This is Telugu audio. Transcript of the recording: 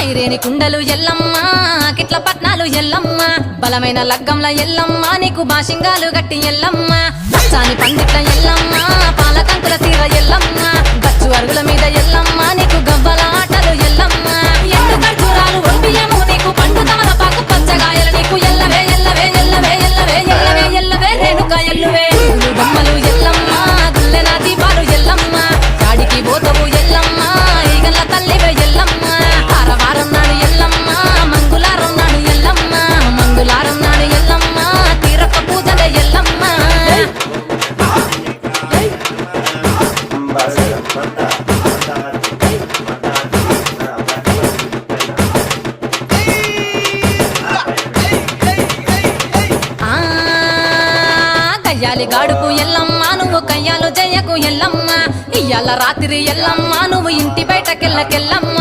ఐరేని కుండలు ఎల్లమ్మ కిట్ల పట్నాలు ఎల్లమ్మ బలమైన లగ్గంల ఎల్లమ్మ నీకు బాషింగాలు గట్టి ఎల్లమ్మ పచ్చాని పందిట్ల ఎల్లమ్మ పాలకంకుల సీర ఎల్లమ్మ గచ్చు అరుగుల మీద ఎల్లమ్మ నీకు గవ్వల ఆటలు ఎల్లమ్మ ఎండు ఖర్జూరాలు ఒంటియము నీకు పండు తమలపాకు పచ్చగాయలు నీకు ఎల్లవే ఎల్లవే ఎల్లవే ఎల్లవే ఎల్లవే ఎల్లవే రేణుక ఎల్లువే బొమ్మలు ఎల్లమ్మ గుల్లెన దీపాలు ఎల్లమ్మ కాడికి పోతవు ఎల్లమ్మ ఈగల తల్లివే ఎల్లమ్మ వారం నాడు ఎల్లమ్మ మంగులారం నాడు ఎల్లమ్మ మంగులారం నాడు ఎల్లమ్మ తీరప్ప పూజలే ఎల్లమ్మ కయ్యాలి గాడుకు ఎల్లమ్మ నువ్వు కయ్యాలు జయ్యకు ఎల్లమ్మ ఇయ్యాల రాత్రి ఎల్లమ్మ నువ్వు ఇంటి బయటకెళ్ళకెళ్ళమ్మ